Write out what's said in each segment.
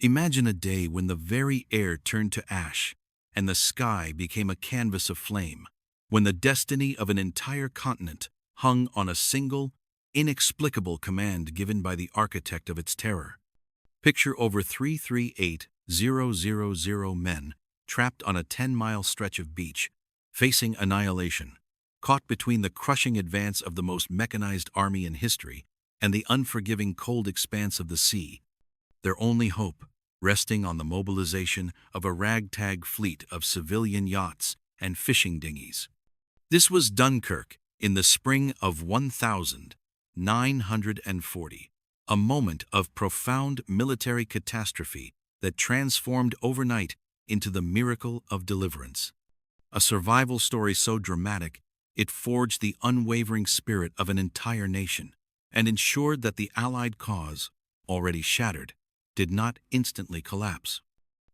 Imagine a day when the very air turned to ash and the sky became a canvas of flame, when the destiny of an entire continent hung on a single, inexplicable command given by the architect of its terror. Picture over 338,000 men trapped on a 10-mile stretch of beach, facing annihilation, caught between the crushing advance of the most mechanized army in history and the unforgiving cold expanse of the sea. Their only hope, resting on the mobilization of a ragtag fleet of civilian yachts and fishing dinghies. This was Dunkirk in the spring of 1940, a moment of profound military catastrophe that transformed overnight into the miracle of deliverance. A survival story so dramatic, it forged the unwavering spirit of an entire nation and ensured that the Allied cause, already shattered, did not instantly collapse.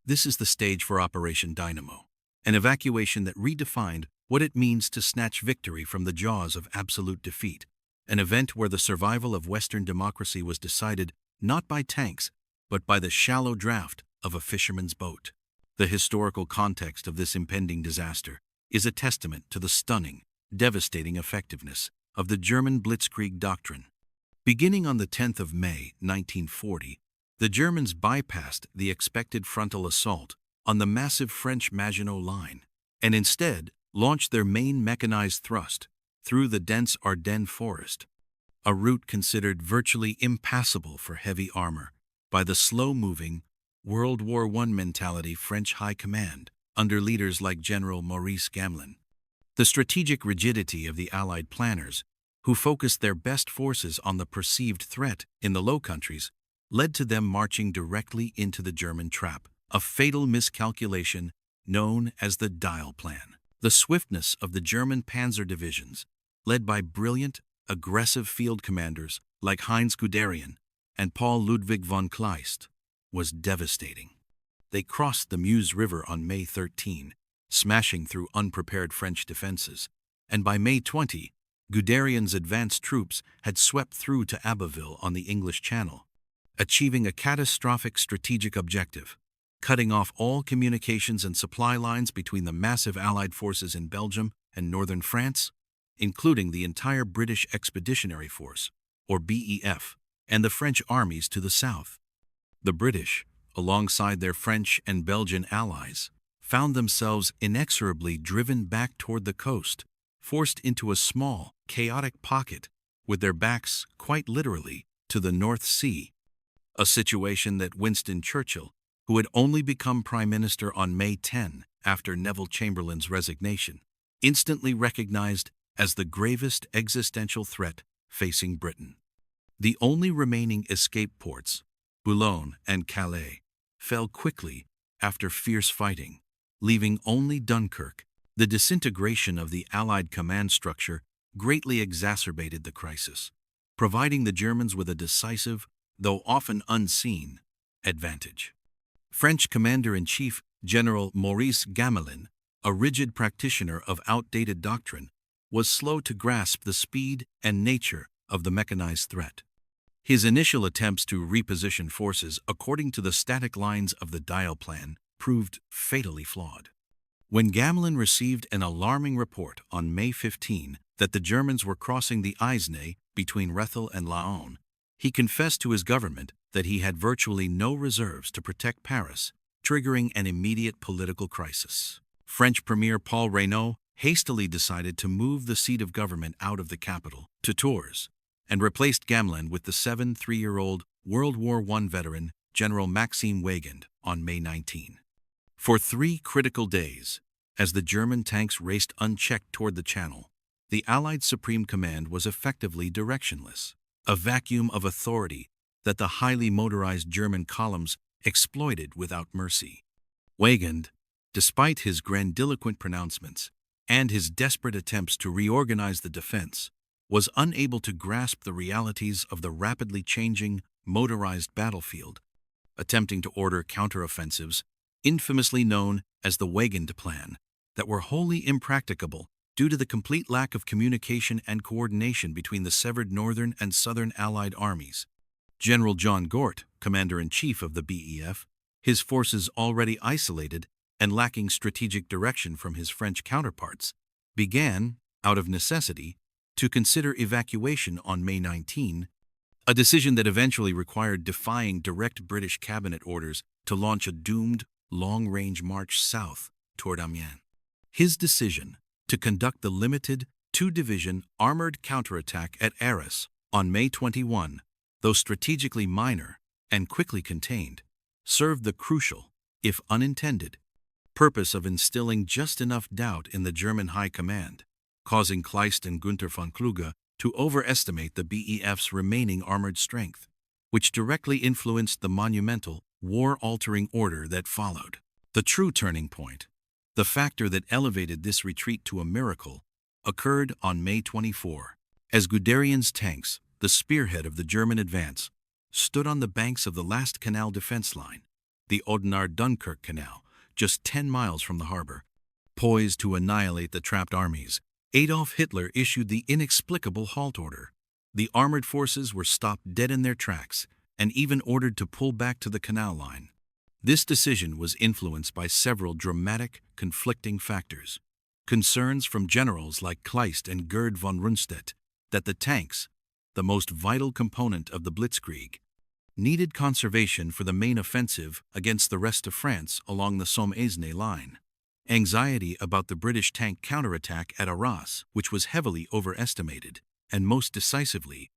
This is the stage for Operation Dynamo, an evacuation that redefined what it means to snatch victory from the jaws of absolute defeat, an event where the survival of Western democracy was decided not by tanks, but by the shallow draft of a fisherman's boat. The historical context of this impending disaster is a testament to the stunning, devastating effectiveness of the German Blitzkrieg doctrine. Beginning on the 10th of May, 1940, the Germans bypassed the expected frontal assault on the massive French Maginot Line and instead launched their main mechanized thrust through the dense Ardennes forest, a route considered virtually impassable for heavy armor by the slow-moving, World War I mentality French High Command under leaders like General Maurice Gamelin. The strategic rigidity of the Allied planners, who focused their best forces on the perceived threat in the Low Countries, led to them marching directly into the German trap, a fatal miscalculation known as the Dial Plan. The swiftness of the German panzer divisions, led by brilliant, aggressive field commanders like Heinz Guderian and Paul Ludwig von Kleist, was devastating. They crossed the Meuse River on May 13, smashing through unprepared French defenses, and by May 20, Guderian's advanced troops had swept through to Abbeville on the English Channel, achieving a catastrophic strategic objective, cutting off all communications and supply lines between the massive Allied forces in Belgium and northern France, including the entire British Expeditionary Force, or BEF, and the French armies to the south. The British, alongside their French and Belgian allies, found themselves inexorably driven back toward the coast, forced into a small, chaotic pocket with their backs, quite literally, to the North Sea, a situation that Winston Churchill, who had only become Prime Minister on May 10 after Neville Chamberlain's resignation, instantly recognized as the gravest existential threat facing Britain. The only remaining escape ports, Boulogne and Calais, fell quickly after fierce fighting, leaving only Dunkirk. The disintegration of the Allied command structure greatly exacerbated the crisis, providing the Germans with a decisive, though often unseen, advantage. French Commander-in-Chief General Maurice Gamelin, a rigid practitioner of outdated doctrine, was slow to grasp the speed and nature of the mechanized threat. His initial attempts to reposition forces according to the static lines of the Dial Plan proved fatally flawed. When Gamelin received an alarming report on May 15 that the Germans were crossing the Aisne between Rethel and Laon, he confessed to his government that he had virtually no reserves to protect Paris, triggering an immediate political crisis. French Premier Paul Reynaud hastily decided to move the seat of government out of the capital, to Tours, and replaced Gamelin with the 73-year-old World War I veteran General Maxime Weygand on May 19. For 3 critical days, as the German tanks raced unchecked toward the Channel, the Allied Supreme Command was effectively directionless, a vacuum of authority that the highly motorized German columns exploited without mercy. Weygand, despite his grandiloquent pronouncements and his desperate attempts to reorganize the defense, was unable to grasp the realities of the rapidly changing, motorized battlefield, attempting to order counteroffensives, infamously known as the Weygand Plan, that were wholly impracticable due to the complete lack of communication and coordination between the severed northern and southern Allied armies. General John Gort, Commander-in-Chief of the BEF, His forces already isolated and lacking strategic direction from his French counterparts, began, out of necessity, to consider evacuation on May 19, a decision that eventually required defying direct British cabinet orders to launch a doomed, long-range march south toward Amiens. His decision to conduct the limited two-division armored counterattack at Arras on May 21, though strategically minor and quickly contained, served the crucial, if unintended, purpose of instilling just enough doubt in the German High Command, causing Kleist and Günther von Kluge to overestimate the BEF's remaining armored strength, which directly influenced the monumental, war-altering order that followed. The true turning point, the factor that elevated this retreat to a miracle, occurred on May 24, as Guderian's tanks, the spearhead of the German advance, stood on the banks of the last canal defense line, the Dunkirk Canal, just 10 miles from the harbor. Poised to annihilate the trapped armies, Adolf Hitler issued the inexplicable halt order. The armored forces were stopped dead in their tracks and even ordered to pull back to the canal line. This decision was influenced by several dramatic, conflicting factors. Concerns from generals like Kleist and Gerd von Rundstedt that the tanks, the most vital component of the Blitzkrieg, needed conservation for the main offensive against the rest of France along the Somme-Aisne line. Anxiety about the British tank counterattack at Arras, which was heavily overestimated, and most decisively,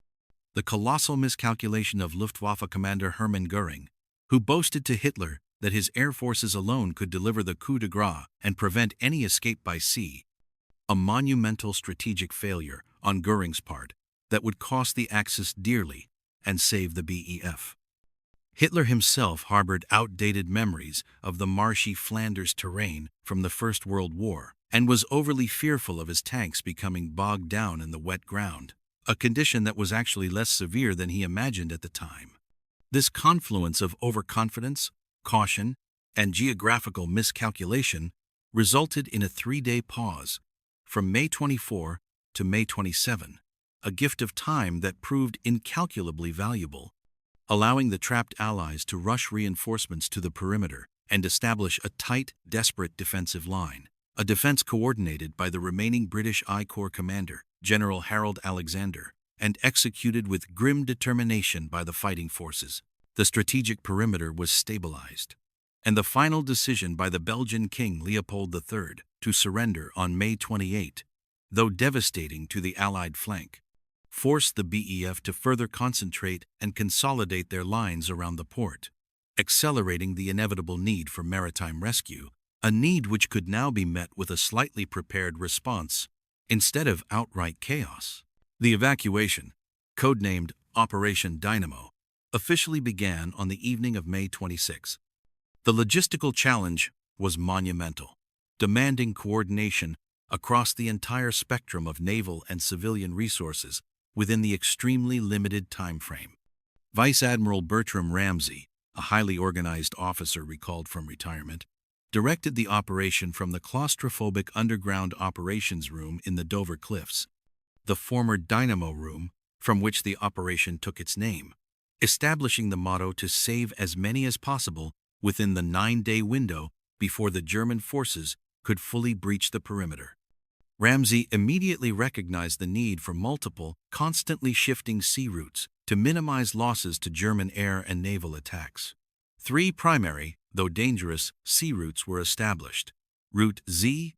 the colossal miscalculation of Luftwaffe commander Hermann Göring, who boasted to Hitler that his air forces alone could deliver the coup de grace and prevent any escape by sea. A monumental strategic failure on Göring's part that would cost the Axis dearly and save the BEF. Hitler himself harbored outdated memories of the marshy Flanders terrain from the First World War and was overly fearful of his tanks becoming bogged down in the wet ground, a condition that was actually less severe than he imagined at the time. This confluence of overconfidence, caution, and geographical miscalculation resulted in a 3-day pause from May 24 to May 27, a gift of time that proved incalculably valuable, allowing the trapped Allies to rush reinforcements to the perimeter and establish a tight, desperate defensive line, a defense coordinated by the remaining British I Corps commander, General Harold Alexander, and executed with grim determination by the fighting forces. The strategic perimeter was stabilized, and the final decision by the Belgian King Leopold III to surrender on May 28, though devastating to the Allied flank, forced the BEF to further concentrate and consolidate their lines around the port, accelerating the inevitable need for maritime rescue, a need which could now be met with a slightly prepared response instead of outright chaos. The evacuation, codenamed Operation Dynamo, officially began on the evening of May 26. The logistical challenge was monumental, demanding coordination across the entire spectrum of naval and civilian resources within the extremely limited time frame. Vice Admiral Bertram Ramsay, a highly organized officer recalled from retirement, directed the operation from the claustrophobic underground operations room in the Dover Cliffs, the former Dynamo Room from which the operation took its name, establishing the motto to save as many as possible within the 9-day window before the German forces could fully breach the perimeter. Ramsay immediately recognized the need for multiple, constantly shifting sea routes to minimize losses to German air and naval attacks. 3 primary, though dangerous, sea routes were established. Route Z,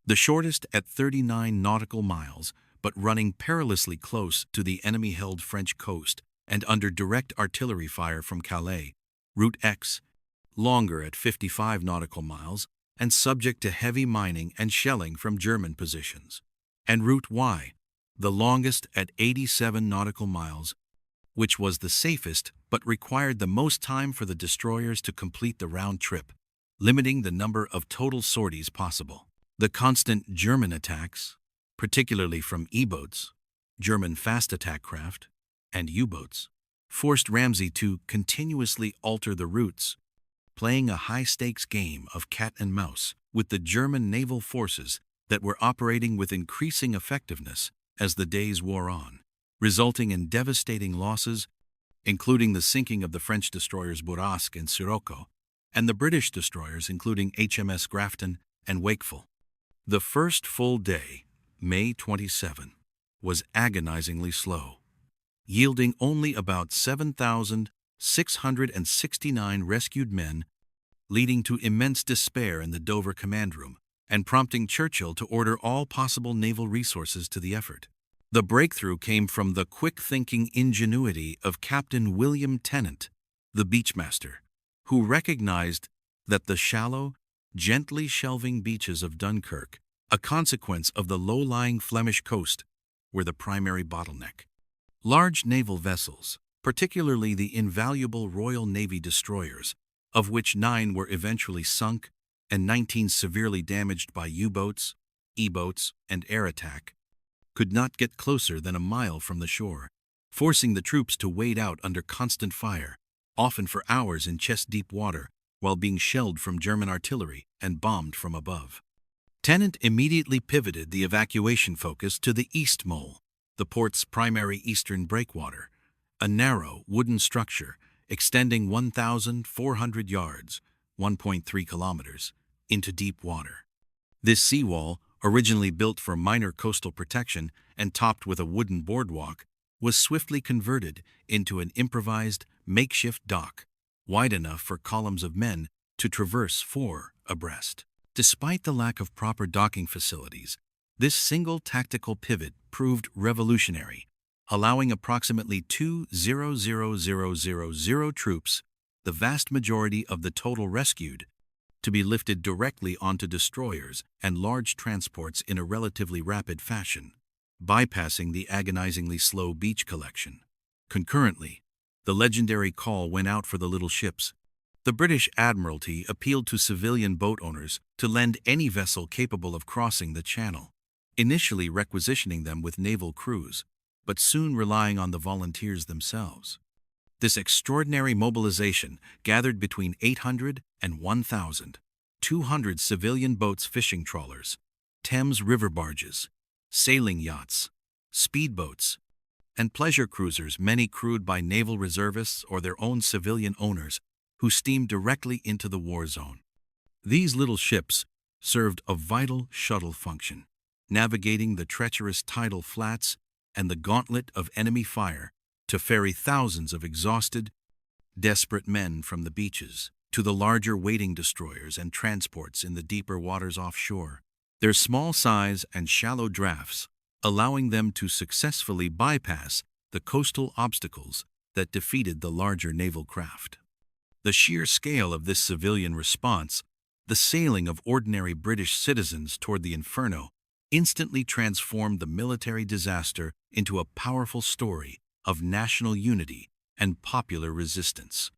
the shortest at 39 nautical miles, but running perilously close to the enemy-held French coast and under direct artillery fire from Calais. Route X, longer at 55 nautical miles, and subject to heavy mining and shelling from German positions. And Route Y, the longest at 87 nautical miles, which was the safest but required the most time for the destroyers to complete the round trip, limiting the number of total sorties possible. The constant German attacks, particularly from E-boats, German fast attack craft, and U-boats, forced Ramsay to continuously alter the routes, playing a high-stakes game of cat and mouse with the German naval forces that were operating with increasing effectiveness as the days wore on, resulting in devastating losses, including the sinking of the French destroyers Bourrasque and Sirocco, and the British destroyers including HMS Grafton and Wakeful. The first full day, May 27, was agonizingly slow, yielding only about 7,669 rescued men, leading to immense despair in the Dover command room and prompting Churchill to order all possible naval resources to the effort. The breakthrough came from the quick-thinking ingenuity of Captain William Tennant, the beachmaster, who recognized that the shallow, gently shelving beaches of Dunkirk, a consequence of the low-lying Flemish coast, were the primary bottleneck. Large naval vessels, particularly the invaluable Royal Navy destroyers, of which 9 were eventually sunk and 19 severely damaged by U-boats, E-boats, and air attack, could not get closer than a mile from the shore, forcing the troops to wade out under constant fire, often for hours in chest-deep water, while being shelled from German artillery and bombed from above. Tennant immediately pivoted the evacuation focus to the East Mole, the port's primary eastern breakwater, a narrow wooden structure extending 1,400 yards, 1.3 kilometers, into deep water. This seawall, originally built for minor coastal protection and topped with a wooden boardwalk, was swiftly converted into an improvised, makeshift dock, wide enough for columns of men to traverse 4 abreast. Despite the lack of proper docking facilities, this single tactical pivot proved revolutionary, allowing approximately 2,000 troops, the vast majority of the total rescued, to be lifted directly onto destroyers and large transports in a relatively rapid fashion, bypassing the agonizingly slow beach collection. Concurrently, the legendary call went out for the little ships. The British Admiralty appealed to civilian boat owners to lend any vessel capable of crossing the channel, initially requisitioning them with naval crews, but soon relying on the volunteers themselves. This extraordinary mobilization gathered between 800 and 1,200 civilian boats, fishing trawlers, Thames river barges, sailing yachts, speedboats, and pleasure cruisers, many crewed by naval reservists or their own civilian owners, who steamed directly into the war zone. These little ships served a vital shuttle function, navigating the treacherous tidal flats and the gauntlet of enemy fire to ferry thousands of exhausted, desperate men from the beaches to the larger waiting destroyers and transports in the deeper waters offshore. Their small size and shallow drafts allowing them to successfully bypass the coastal obstacles that defeated the larger naval craft. The sheer scale of this civilian response, the sailing of ordinary British citizens toward the inferno, instantly transformed the military disaster into a powerful story of national unity and popular resistance,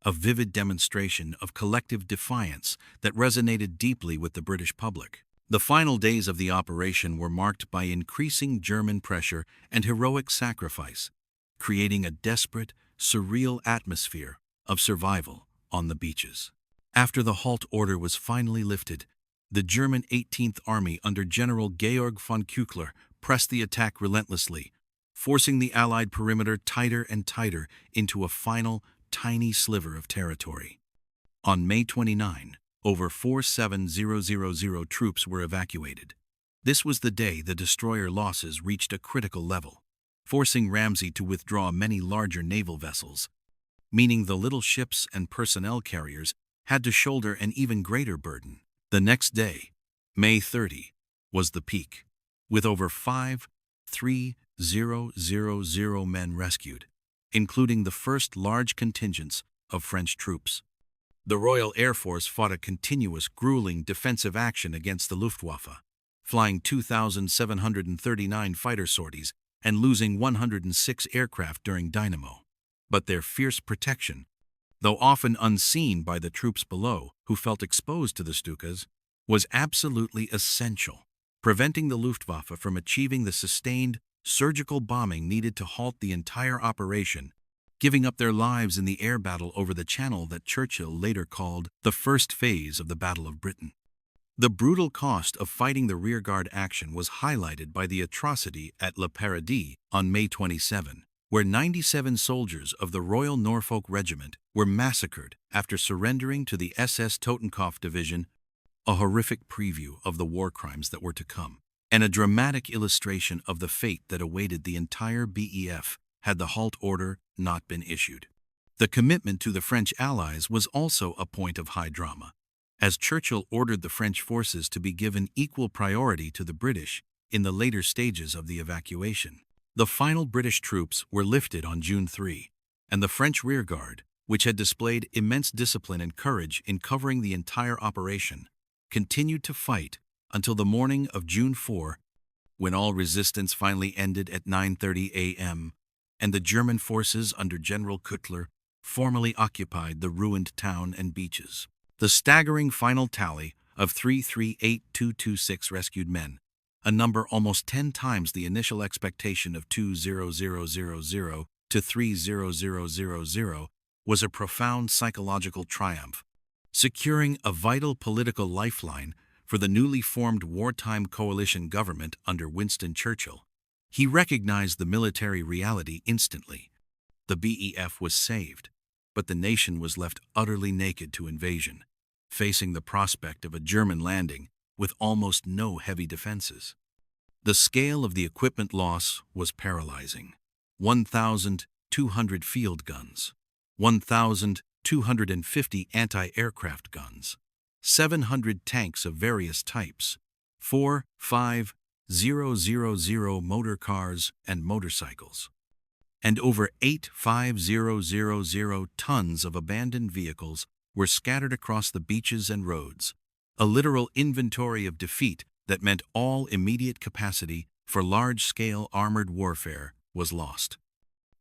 a vivid demonstration of collective defiance that resonated deeply with the British public. The final days of the operation were marked by increasing German pressure and heroic sacrifice, creating a desperate, surreal atmosphere of survival on the beaches. After the halt order was finally lifted, the German 18th Army under General Georg von Küchler pressed the attack relentlessly, forcing the Allied perimeter tighter and tighter into a final, tiny sliver of territory. On May 29, over 4,700 troops were evacuated. This was the day the destroyer losses reached a critical level, forcing Ramsay to withdraw many larger naval vessels, meaning the little ships and personnel carriers had to shoulder an even greater burden. The next day, May 30, was the peak, with over 5,300 men rescued, including the first large contingents of French troops. The Royal Air Force fought a continuous, grueling defensive action against the Luftwaffe, flying 2,739 fighter sorties and losing 106 aircraft during dynamo. But their fierce protection, though often unseen by the troops below who felt exposed to the Stukas, was absolutely essential, preventing the Luftwaffe from achieving the sustained, surgical bombing needed to halt the entire operation, giving up their lives in the air battle over the Channel that Churchill later called the first phase of the Battle of Britain. The brutal cost of fighting the rearguard action was highlighted by the atrocity at Le Paradis on May 27, where 97 soldiers of the Royal Norfolk Regiment were massacred after surrendering to the SS Totenkopf Division, a horrific preview of the war crimes that were to come, and a dramatic illustration of the fate that awaited the entire BEF had the halt order not been issued. The commitment to the French allies was also a point of high drama, as Churchill ordered the French forces to be given equal priority to the British in the later stages of the evacuation. The final British troops were lifted on June 3, and the French rearguard, which had displayed immense discipline and courage in covering the entire operation, continued to fight until the morning of June 4, when all resistance finally ended at 9:30 a.m., and the German forces under General Kuttler formally occupied the ruined town and beaches. The staggering final tally of 338,226 rescued men, a number almost 10 times the initial expectation of 200,000 to 300,000, was a profound psychological triumph, securing a vital political lifeline for the newly formed wartime coalition government under Winston Churchill. He recognized the military reality instantly. The BEF was saved, but the nation was left utterly naked to invasion, facing the prospect of a German landing with almost no heavy defenses. The scale of the equipment loss was paralyzing. 1,200 field guns, 1,250 anti-aircraft guns, 700 tanks of various types, 4,5,000 motor cars and motorcycles, and over 8,500 tons of abandoned vehicles were scattered across the beaches and roads, a literal inventory of defeat that meant all immediate capacity for large-scale armored warfare was lost.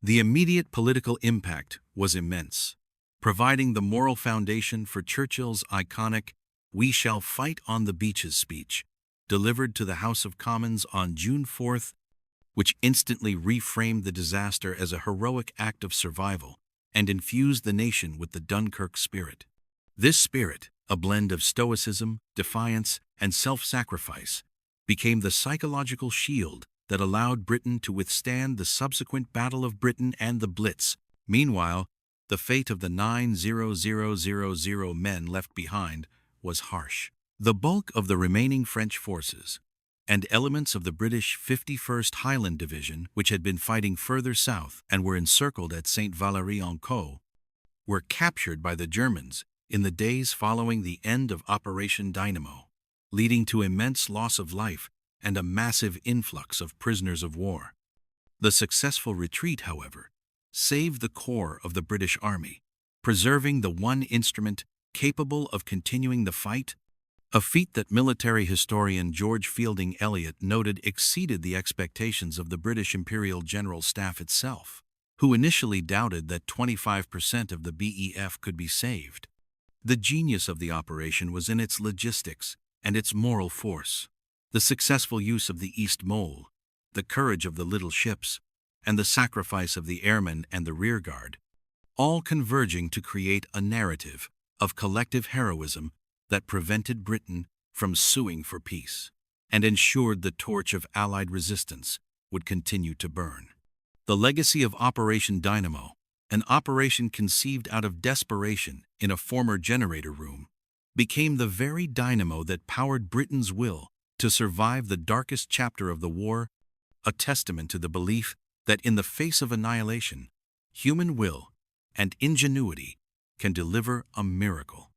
The immediate political impact was immense, providing the moral foundation for Churchill's iconic "We shall fight on the beaches" speech, delivered to the House of Commons on June 4, which instantly reframed the disaster as a heroic act of survival and infused the nation with the Dunkirk spirit. This spirit, a blend of stoicism, defiance, and self-sacrifice, became the psychological shield that allowed Britain to withstand the subsequent Battle of Britain and the Blitz. Meanwhile, the fate of the 9,000 men left behind was harsh. The bulk of the remaining French forces and elements of the British 51st Highland Division, which had been fighting further south and were encircled at Saint-Valery-en-Caux, were captured by the Germans in the days following the end of Operation Dynamo, leading to immense loss of life and a massive influx of prisoners of war. The successful retreat, however, saved the core of the British Army, preserving the one instrument capable of continuing the fight, a feat that military historian George Fielding Eliot noted exceeded the expectations of the British Imperial General Staff itself, who initially doubted that 25% of the BEF could be saved. The genius of the operation was in its logistics and its moral force. The successful use of the East Mole, the courage of the little ships, and the sacrifice of the airmen and the rearguard, all converging to create a narrative of collective heroism that prevented Britain from suing for peace and ensured the torch of Allied resistance would continue to burn. The legacy of Operation Dynamo, an operation conceived out of desperation in a former generator room, became the very dynamo that powered Britain's will to survive the darkest chapter of the war, a testament to the belief that in the face of annihilation, human will and ingenuity can deliver a miracle.